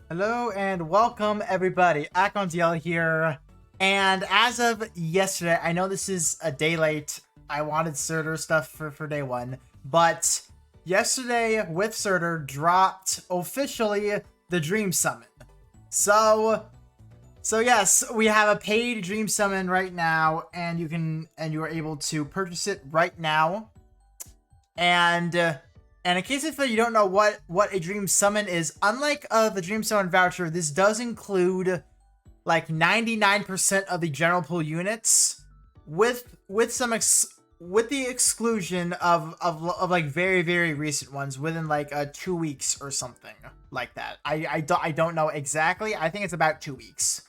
Hello and welcome everybody. Akonziel here. And as of yesterday, I know this is a day late. I wanted Surtur stuff for day one, but yesterday with Surtur dropped officially the Dream Summon. So yes, we have a paid Dream Summon right now, and you are able to purchase it right now. And in case if you don't know what a Dream Summon is, unlike the Dream Summon voucher, this does include like 99% of the general pool units, with the exclusion of like very recent ones within like 2 weeks or something like that. I don't know exactly. I think it's about 2 weeks.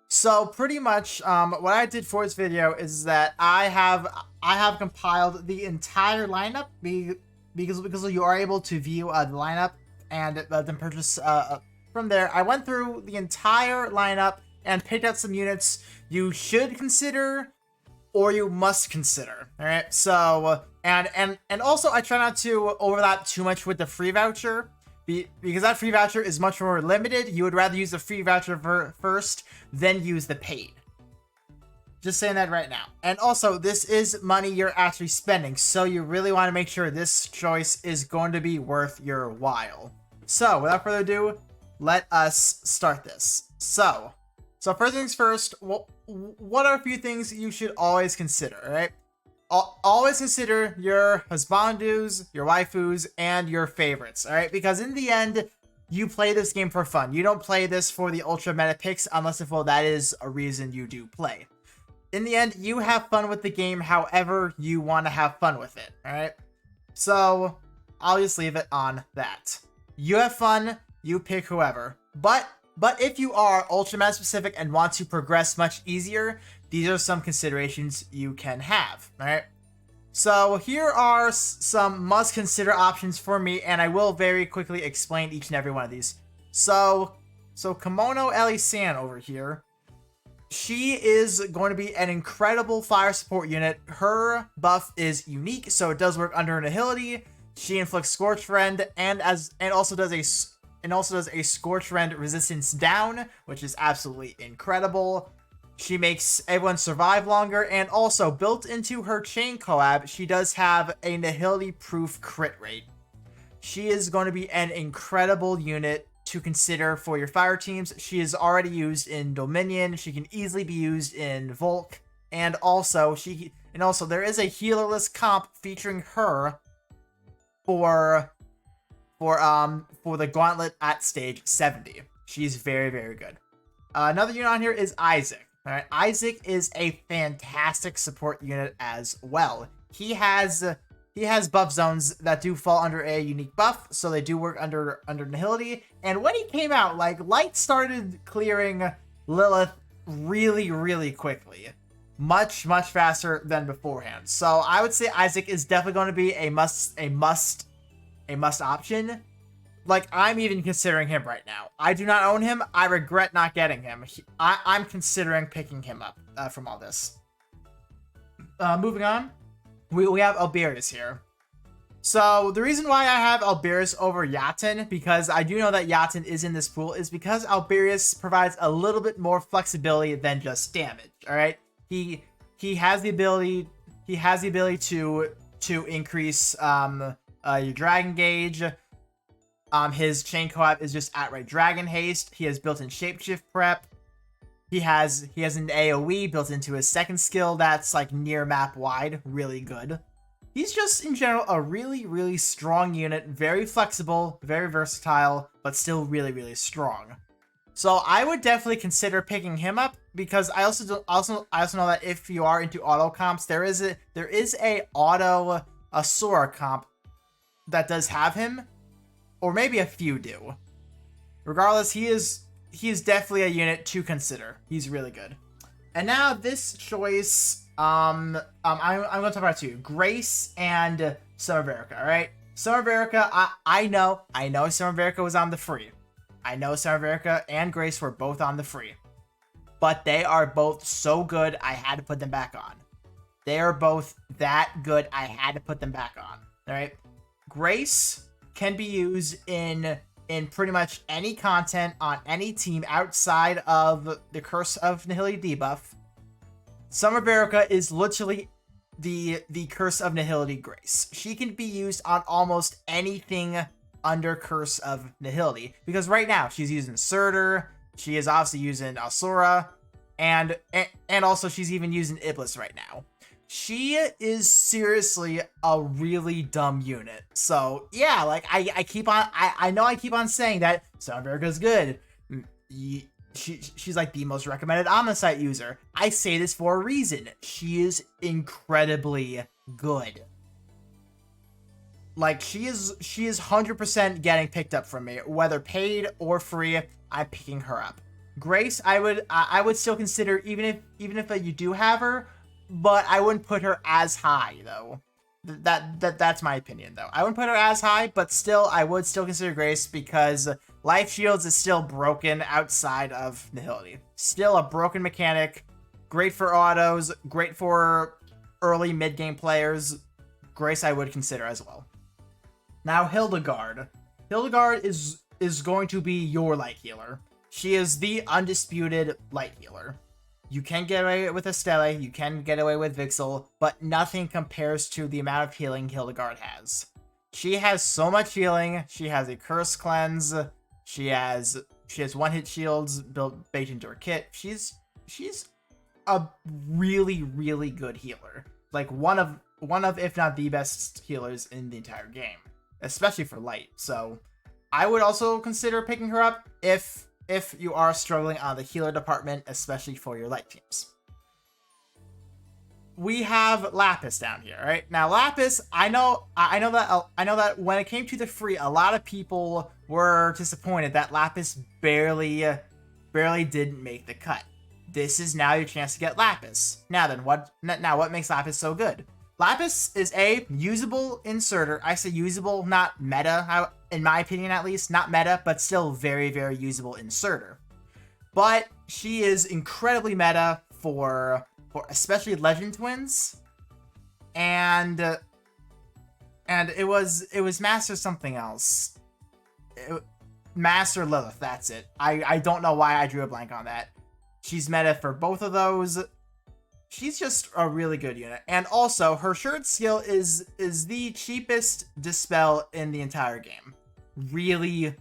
So pretty much, what I did for this video is that I have compiled the entire lineup because you are able to view the lineup and then purchase from there. I went through the entire lineup and picked out some units you should consider or you must consider. All right. So and also I try not to overlap too much with the free voucher. Because that free voucher is much more limited. You would rather use the free voucher first, then use the paid. Just saying that right now. And also, this is money you're actually spending, so you really want to make sure this choice is going to be worth your while. So, without further ado, let us start this. So first things first, what are a few things you should always consider, right? Always consider your husbandus, your waifus, and your favorites, alright? Because in the end, you play this game for fun. You don't play this for the ultra meta picks unless if, well, that is a reason you do play. In the end, you have fun with the game however you want to have fun with it, alright? So, I'll just leave it on that. You have fun, you pick whoever. But if you are ultra meta specific and want to progress much easier, these are some considerations you can have, alright? So here are some must-consider options for me, and I will very quickly explain each and every one of these. So Kimono Ellie-san over here, she is going to be an incredible fire support unit. Her buff is unique, so it does work under Nihility. She inflicts Scorch Rend and also does a Scorch Rend resistance down, which is absolutely incredible. She makes everyone survive longer, and also built into her chain collab, she does have a Nihility-proof crit rate. She is going to be an incredible unit to consider for your fire teams. She is already used in Dominion. She can easily be used in Volk, and also there is a healerless comp featuring her for the Gauntlet at stage 70. She's very good. Another unit on here is Isaac. All right, Isaac is a fantastic support unit as well. He has buff zones that do fall under a unique buff, so they do work under Nihility. And when he came out, like, Light started clearing Lilith really quickly, much faster than beforehand. So I would say Isaac is definitely going to be a must option. Like, I'm even considering him right now. I do not own him. I regret not getting him. I'm considering picking him up from all this. Moving on, we have Albiris here. So the reason why I have Albiris over Yaten, because I do know that Yaten is in this pool, is because Albiris provides a little bit more flexibility than just damage. All right, he has the ability to increase your dragon gauge. His chain collab is just outright Dragon Haste. He has built-in Shapeshift prep. He has an AoE built into his second skill that's like near map wide, really good. He's just in general a really strong unit, very flexible, very versatile, but still really strong. So I would definitely consider picking him up, because I also know that if you are into auto comps, there is a auto Sora comp that does have him. Or maybe a few do. Regardless, he is definitely a unit to consider. He's really good. And now this choice, I'm going to talk about two: Grace and Summer Verica. All right, Summer Verica. I know Summer Verica was on the free. I know Summer Verica and Grace were both on the free, but they are both so good. I had to put them back on. They are both that good. I had to put them back on. All right, Grace can be used in in pretty much any content on any team outside of the Curse of Nihility debuff. Summer Baroka is literally the Curse of Nihility Grace. She can be used on almost anything under Curse of Nihility, because right now she's using Surtur, she is obviously using Asura, and also she's even using Iblis right now. She is seriously a really dumb unit. So yeah, like I know I keep on saying that Summer Baroka is good. She's like the most recommended Omnisite user. I say this for a reason. She is incredibly good. Like, she is 100% getting picked up from me, whether paid or free. I'm picking her up. Grace, I would still consider, even if you do have her, but I wouldn't put her as high though. That's my opinion though. I wouldn't put her as high, but still, I would still consider Grace, because Life Shields is still broken outside of Nihility. Still a broken mechanic. Great for autos. Great for early mid-game players. Grace I would consider as well. Now Hildegard. Hildegard is going to be your light healer. She is the undisputed light healer. You can get away with Estelle, you can get away with Vixel, but nothing compares to the amount of healing Hildegard has. She has so much healing. She has a curse cleanse. She has one-hit shields baked into her kit. She's a really, really good healer. Like one of if not the best healers in the entire game, especially for light. So I would also consider picking her up if you are struggling on the healer department, especially for your light teams. We have Lapis down here, right? Now Lapis, I know that when it came to the free, a lot of people were disappointed that Lapis barely didn't make the cut. This is now your chance to get Lapis. Now what makes Lapis so good? Lapis is usable in Surtur. I say usable, not meta, in my opinion at least. Not meta, but still very, very usable in Surtur. But she is incredibly meta for especially Legend Twins. And it was Master something else. Master Lilith, that's it. I don't know why I drew a blank on that. She's meta for both of those. She's just a really good unit. And also, her Sherd skill is the cheapest dispel in the entire game. Really,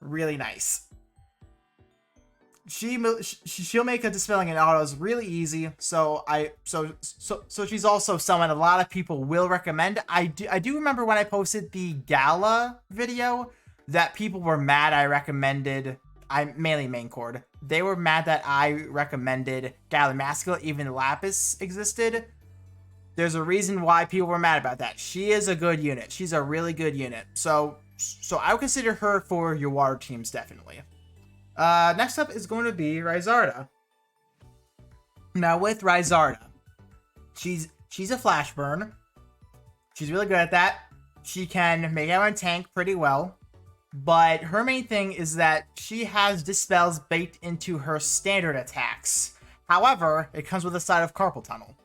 really nice. She'll make a dispelling in autos really easy. So she's also someone a lot of people will recommend. I do remember when I posted the Gala video that people were mad I recommended. I'm mainly main cord. They were mad that I recommended Gala Mascula, even Lapis existed. There's a reason why people were mad about that. She is a good unit. She's a really good unit. So I would consider her for your water teams, definitely. Next up is going to be Rysarda. Now with Rysarda, she's a flash burn. She's really good at that. She can make everyone tank pretty well. But her main thing is that she has dispels baked into her standard attacks. However, it comes with a side of carpal tunnel.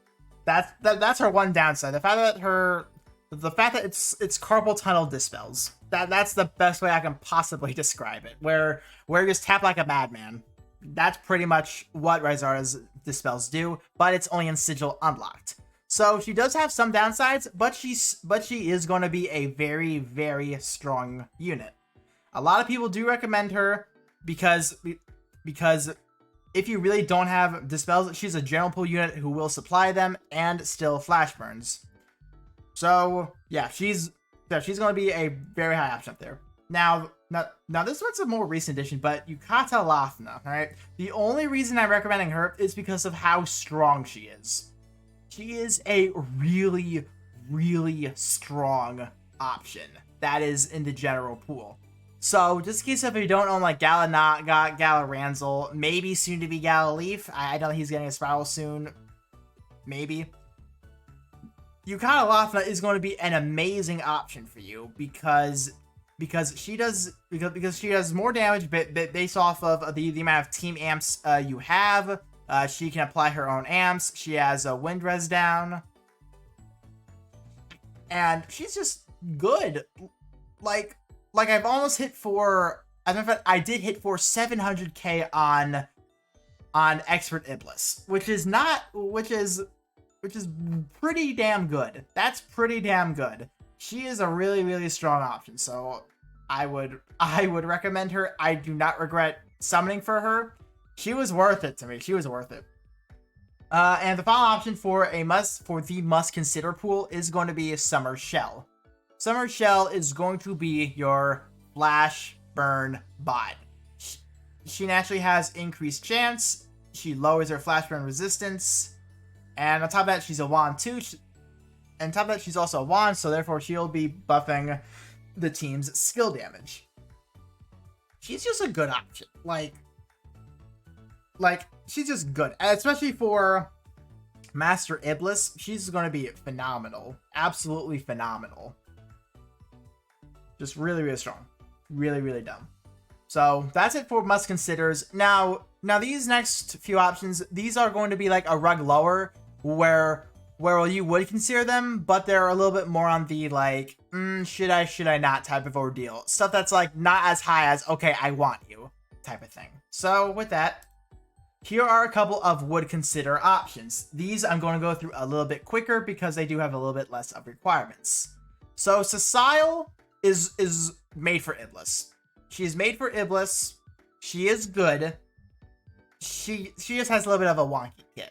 That's her one downside. The fact that it's carpal tunnel dispels. That's the best way I can possibly describe it. Where you just tap like a madman. That's pretty much what Rysarda's dispels do, but it's only in Sigil unlocked. So she does have some downsides, but she is going to be a very, very strong unit. A lot of people do recommend her because if you really don't have dispels, she's a general pool unit who will supply them and still flash burns. So yeah, she's going to be a very high option up there. Now this one's a more recent addition, but Yukata Lothna, right? The only reason I'm recommending her is because of how strong she is. She is a really, really strong option that is in the general pool. So, just in case if you don't own like Gala Ranzel, maybe soon to be Gala Leaf. I know he's getting a spiral soon. Maybe. Yukata Lothna is going to be an amazing option for you because she does more damage based off of the amount of team amps you have. She can apply her own amps. She has a wind res down. And she's just good. Like like I've almost hit for, as a matter of fact, I did hit for 700k on Expert Iblis, which is pretty damn good. That's pretty damn good. She is a really, really strong option, so I would recommend her. I do not regret summoning for her. She was worth it to me. She was worth it. And the final option for the must consider pool is going to be a Summer Shell. Summer Shell is going to be your flash burn bot. She naturally has increased chance. She lowers her flash burn resistance. And on top of that, she's a wand too. And on top of that, she's also a wand, so therefore she'll be buffing the team's skill damage. She's just a good option. Like she's just good. And especially for Master Iblis, she's going to be phenomenal. Absolutely phenomenal. Just really, really strong. Really, really dumb. So that's it for must considers. Now these next few options, these are going to be like a rug lower, where you would consider them, but they're a little bit more on the like, should I not type of ordeal. Stuff that's like not as high as, okay, I want you type of thing. So with that, here are a couple of would consider options. These I'm going to go through a little bit quicker because they do have a little bit less of requirements. So Cecile is made for Iblis. She is made for Iblis. She is good. She just has a little bit of a wonky kit.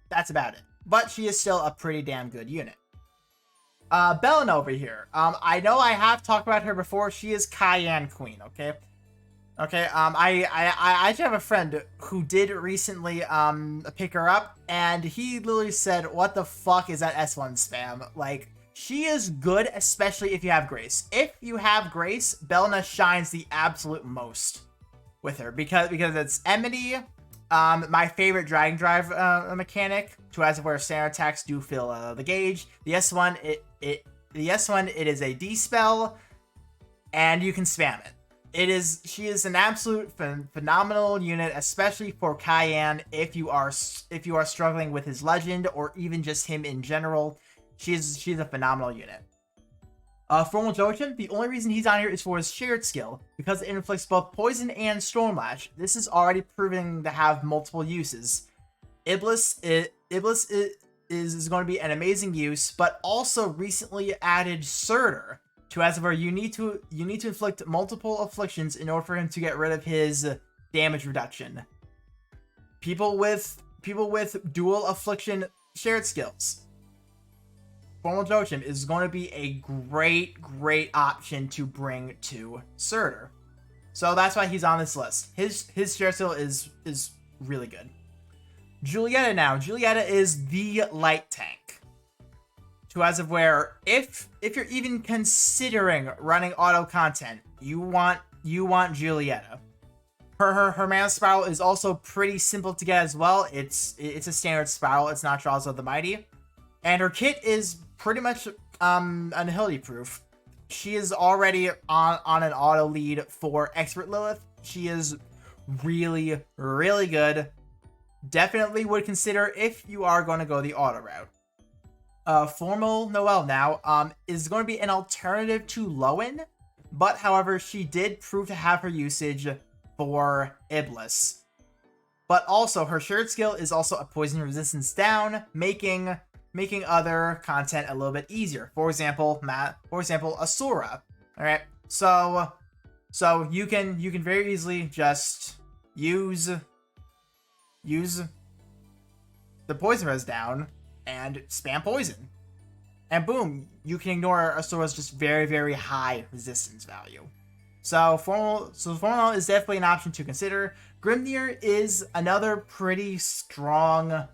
That's about it. But she is still a pretty damn good unit. Belen over here. I know I have talked about her before. She is Cayenne Queen, okay? Okay, I actually have a friend who did recently pick her up, and he literally said, what the fuck is that S1 spam? Like, she is good, especially if you have Grace. If you have Grace, Belna shines the absolute most with her, because it's Emity, my favorite Dragon Drive mechanic, to as of where standard attacks do fill the gauge. The S1, it is a D-spell, and you can spam it. She is an absolute phenomenal unit, especially for Cayenne. If you are struggling with his legend or even just him in general, she's a phenomenal unit. Formal Jochen, the only reason he's on here is for his shared skill, because it inflicts both poison and storm lash. This is already proven to have multiple uses. Iblis is going to be an amazing use, but also recently added Surtur. To as of where you need to inflict multiple afflictions in order for him to get rid of his damage reduction. People with dual affliction shared skills. Formal Joachim is going to be a great option to bring to Surtur. So that's why he's on this list. His shared skill is really good. Julietta now. Julietta is the light tank. To as of where, if you're even considering running auto content, you want Julietta. Her mana spiral is also pretty simple to get as well. It's a standard spiral. It's not Jaws of the Mighty, and her kit is pretty much utility proof. She is already on an auto lead for Expert Lilith. She is really good. Definitely would consider if you are going to go the auto route. Formal Noelle now is going to be an alternative to Lowen, but however, she did prove to have her usage for Iblis. But also, her shared skill is also a poison resistance down, making other content a little bit easier. For example, Asura. All right, so you can very easily just use the poison res down and spam poison, and boom, you can ignore Asura's just very high resistance value. So Formal is definitely an option to consider. Grimnir is another pretty strong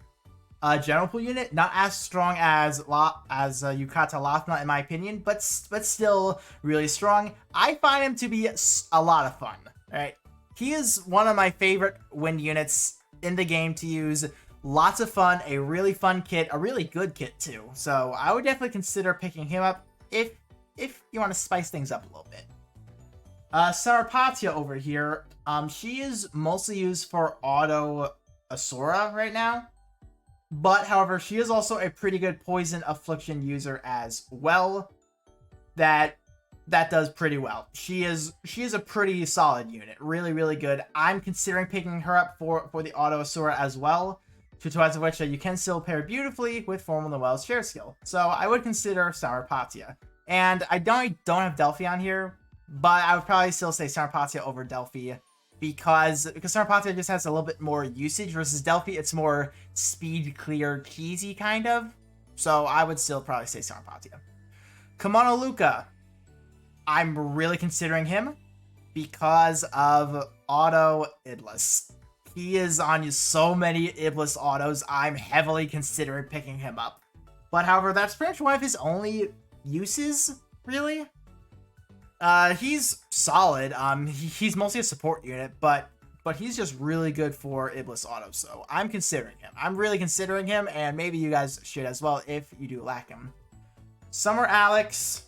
general pool unit, not as strong as Yukata Lothna in my opinion, but still really strong. I find him to be a lot of fun. Right, he is one of my favorite wind units in the game to use. Lots of fun, a really fun kit, a really good kit too. So I would definitely consider picking him up if you want to spice things up a little bit. Sarapatia over here, she is mostly used for auto Asura right now. But however, she is also a pretty good poison affliction user as well. That that does pretty well. She is a pretty solid unit. Really, really good. I'm considering picking her up for the Auto Asura as well. Two twice of which you can still pair beautifully with Formula Wells share skill. So I would consider Samarapatia. And I don't have Delphi on here, but I would probably still say Samarapatia over Delphi because Samarapatia just has a little bit more usage versus Delphi. It's more speed, clear, cheesy kind of. So I would still probably say Samarapatia. Kimono Luca. I'm really considering him because of Auto Idlis. He is on so many Iblis autos, I'm heavily considering picking him up. But however, that's pretty much one of his only uses, really. He's solid. He's mostly a support unit, but he's just really good for Iblis autos, so I'm considering him. I'm really considering him, and maybe you guys should as well if you do lack him. Summer Alex,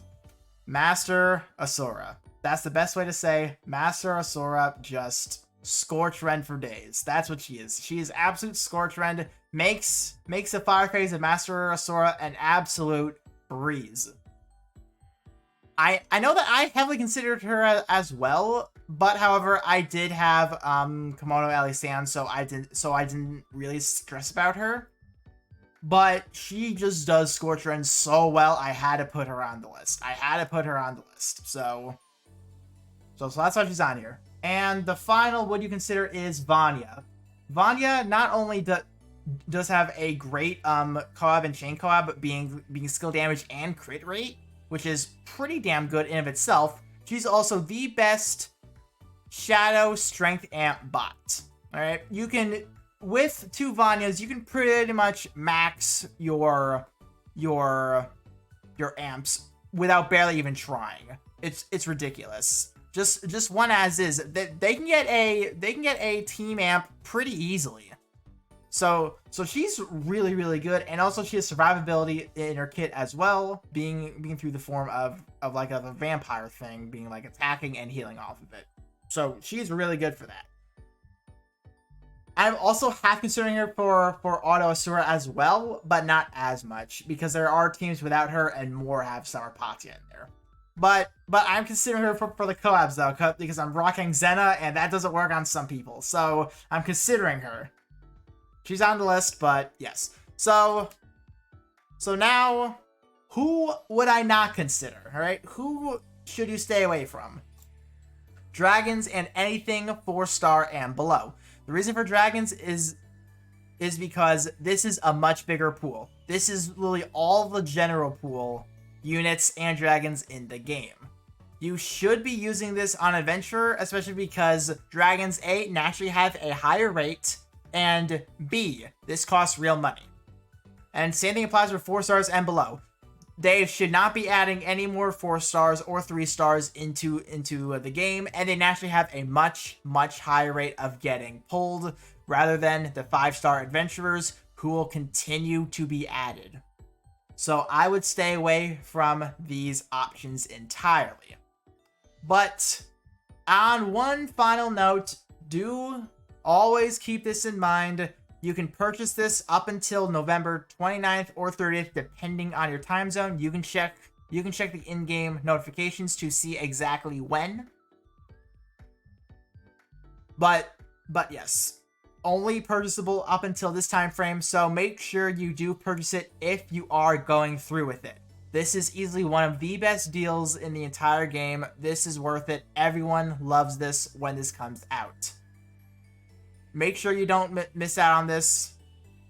Master Asura. That's the best way to say Master Asura, just scorch rend for days. That's what she is. She is absolute scorch rend. Makes the fire phase of Master Asura an absolute breeze. I know that I heavily considered her as well, but however, I did have Kimono Alisan, so I didn't really stress about her. But she just does scorch rend so well, I had to put her on the list. So that's why she's on here. And the final what you consider is Vanya. Vanya not only does have a great co-op and chain co-op, but being skill damage and crit rate, which is pretty damn good in of itself, she's also the best shadow strength amp bot. Alright, you can, with 2 Vanyas, you can pretty much max your amps without barely even trying. It's ridiculous. Just one as is. They can get a team amp pretty easily. So she's really, really good, and also she has survivability in her kit as well, being through the form of like a vampire thing, being like attacking and healing off of it. So she's really good for that. I'm also half considering her for Auto Asura as well, but not as much, because there are teams without her and more have Samarapatia in there. But I'm considering her for the collabs though, because I'm rocking Xena, and that doesn't work on some people. So I'm considering her. She's on the list, but yes. So now, who would I not consider? All right, who should you stay away from? Dragons and anything 4-star and below. The reason for dragons is because this is a much bigger pool. This is literally all the general pool units and dragons in the game. You should be using this on Adventurer, especially because dragons A naturally have a higher rate, and B, this costs real money. And same thing applies for 4 stars and below. They should not be adding any more 4 stars or 3 stars into the game, and they naturally have a much higher rate of getting pulled rather than the 5-star adventurers who will continue to be added. So I would stay away from these options entirely. But on one final note, do always keep this in mind. You can purchase this up until November 29th or 30th, depending on your time zone. You can check the in-game notifications to see exactly when. But yes, only purchasable up until this time frame, so make sure you do purchase it if you are going through with it. This is easily one of the best deals in the entire game. This is worth it. Everyone loves this when this comes out. Make sure you don't miss out on this.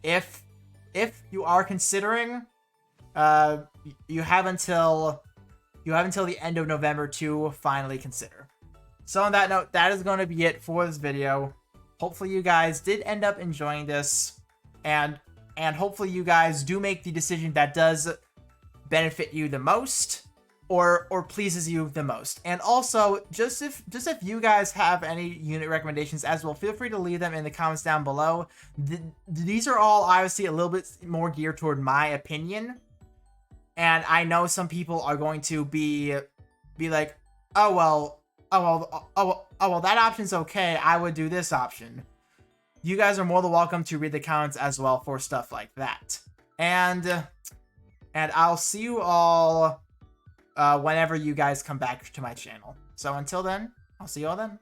If you are considering, you have until the end of November to finally consider. So on that note, that is going to be it for this video. Hopefully you guys did end up enjoying this, and hopefully you guys do make the decision that does benefit you the most, or pleases you the most. And also, just if you guys have any unit recommendations as well, feel free to leave them in the comments down below. These are all obviously a little bit more geared toward my opinion, and I know some people are going to be like, oh well, that option's okay, I would do this option. You guys are more than welcome to read the comments as well for stuff like that. And I'll see you all whenever you guys come back to my channel. So until then, I'll see you all then.